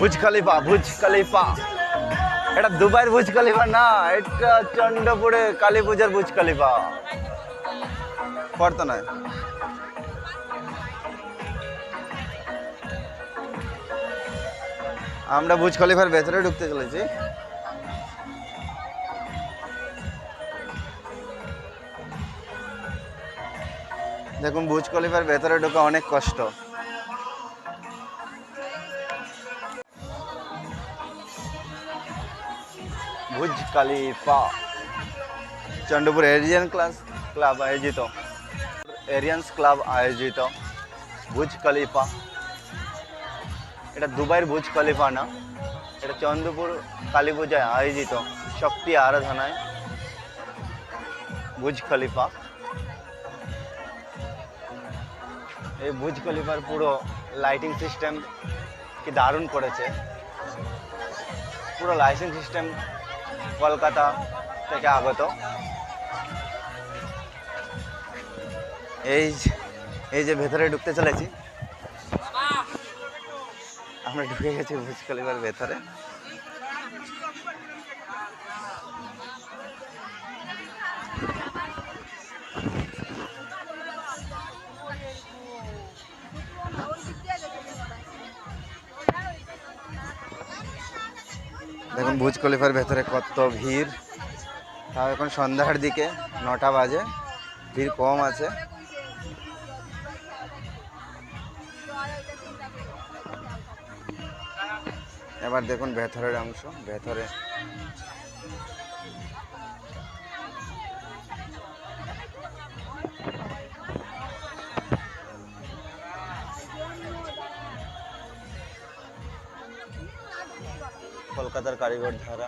Burj Khalifa, Burj Khalifa. এটা দুবাইয়ের Burj Khalifa না, এটা চন্দ্রপুরে কালী পূজার বুর্জ খলিফা। পড়তো নয়। আমরা বুর্জ খলিফার ভেতরে ঢুকতে চলেছি। দেখুন বুর্জ খলিফার ভেতরে ঢোকা অনেক কষ্ট। Burj Khalifa Chandrapur Aryans club আয়োজিত বুর্জ খলিফা। এটা দুবাইয়ের বুর্জ খলিফা না, এটা চন্দ্রপুর কালী পূজায় আয়োজিত শক্তি আরাধনায় বুর্জ খলিফা। এই বুর্জ খলিফার পুরো লাইটিং সিস্টেম কি দারুণ করেছে। পুরো লাইটিং সিস্টেম কলকাতা থেকে আগত। এই যে ভেতরে ঢুকতে চলেছি, আমরা ঢুকে গেছি বুর্জ খলিফার ভেতরে। দেখুন বুর্জ খলিফার ভেতরে কত ভিড়। তাও এখন সন্ধ্যার দিকে 9টা বাজে, ভিড় কম আছে। এবার দেখুন ভেতরের অংশ। ভেতরে কলকাতার কারিগর দ্বারা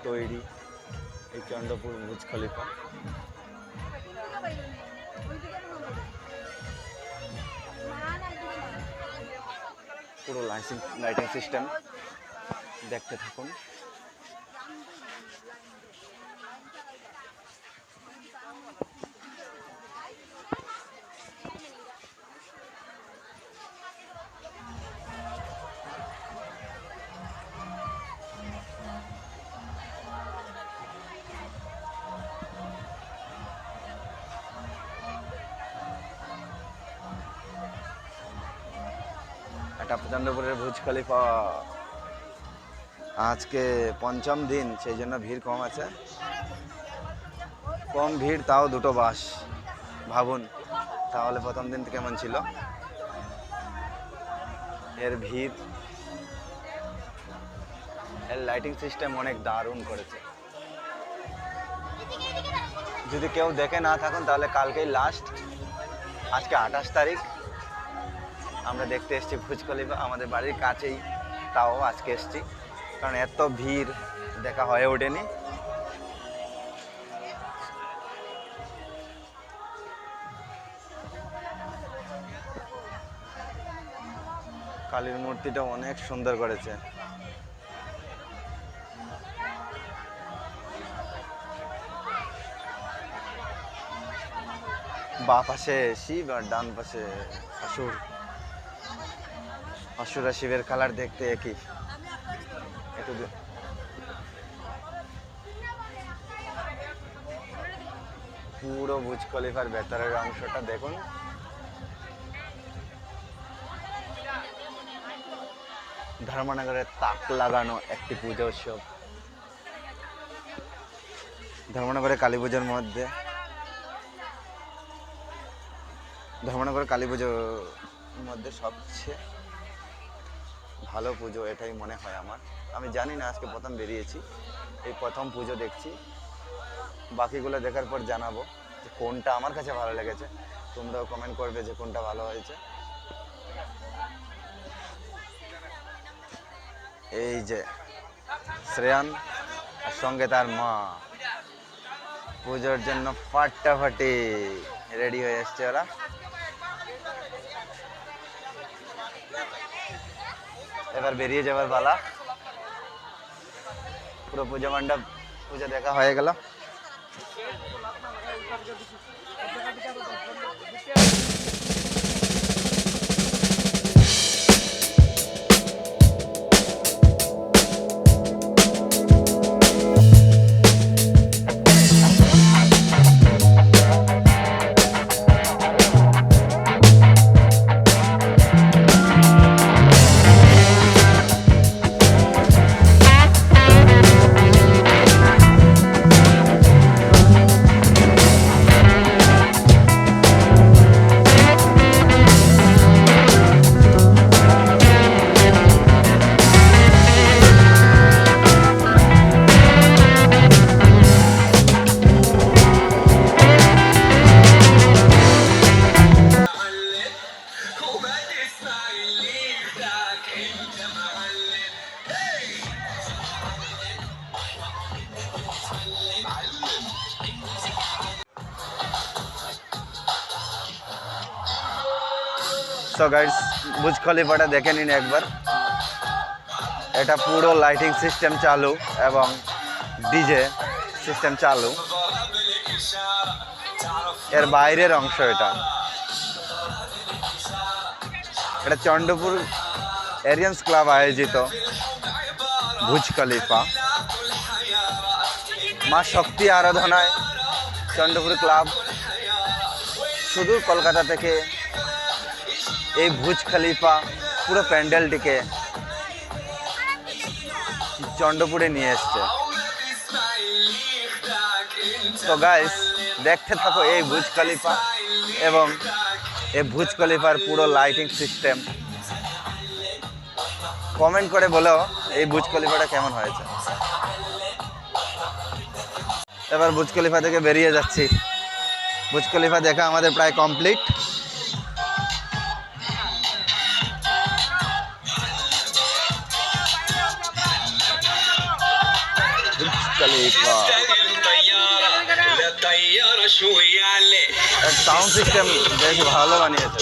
তৈরি এই চন্দ্রপুর বুর্জ খলিফা। পুরো লাইটিং সিস্টেম দেখতে থাকুন। এটা চন্দ্রপুরের বুর্জ খলিফা আজকে 5ম দিন, সেই জন্য ভিড় কম আছে। কম ভিড়, তাও 2টো বাস। ভাবুন তাহলে প্রথম দিন কেমন ছিল। এর ভিড়, এর লাইটিং সিস্টেম অনেক দারুণ করেছে। যদি কেউ দেখে না থাকুন তাহলে কালকেই লাস্ট। আজকে 28 তারিখ। আমরা দেখতে এসেছি বুর্জ খলিফা আমাদের বাড়ির কাছেই, তাও আজকে এসেছি কারণ এত ভিড় দেখা হয়ে ওঠেনি। কালীর মূর্তিটা অনেক সুন্দর করেছে। বাঁ পাশে শিব আর ডান পাশে অসুর। অসুর আর শিবের কালার দেখতে একই। পুরো বুর্জ খলিফার ভেতরের অংশটা দেখুন। ধর্মনগরের তাক লাগানো একটি পূজা উৎসব। ধর্মনগরের কালী পুজোর মধ্যে, ধর্মনগরের কালী পুজোর মধ্যে সবচেয়ে ভালো পুজো এটাই মনে হয় আমার। আমি জানি না, আজকে প্রথম বেরিয়েছি, এই প্রথম পুজো দেখছি। বাকিগুলো দেখার পর জানাবো যে কোনটা আমার কাছে ভালো লেগেছে। তোমরাও কমেন্ট করবে যে কোনটা ভালো হয়েছে। এই যে শ্রেয়ান আর সঙ্গে তার মা পুজোর জন্য ফাটাফাটি রেডি হয়ে এসছে ওরা। এবার বেরিয়ে যাবার পালা। পুরো পূজা মণ্ডপ পূজা দেখা হয়ে গেল। সো গাইস বুর্জ খলিফাটা দেখে নিন একবার। এটা পুরো লাইটিং সিস্টেম চালু এবং ডিজে সিস্টেম চালু। এর বাইরের অংশ এটা। এটা চন্দ্রপুর এরিয়ান্স ক্লাব আয়োজিত বুর্জ খলিফা। মা শক্তি আরাধনায় চন্দ্রপুর ক্লাব সুদূর কলকাতা থেকে এই বুর্জ খলিফা পুরো প্যান্ডেলটিকে চন্দ্রপুরে নিয়ে এসছে। তো গাইস দেখতে থাকো এই বুর্জ খলিফা এবং এই বুর্জ খলিফার পুরো লাইটিং সিস্টেম। কমেন্ট করে বলো এই বুর্জ খলিফাটা কেমন হয়েছে। এবার বুর্জ খলিফা থেকে বেরিয়ে যাচ্ছি। বুর্জ খলিফা দেখা আমাদের প্রায় complete. Burj Khalifa sound system বেশ ভালো বানিয়েছে।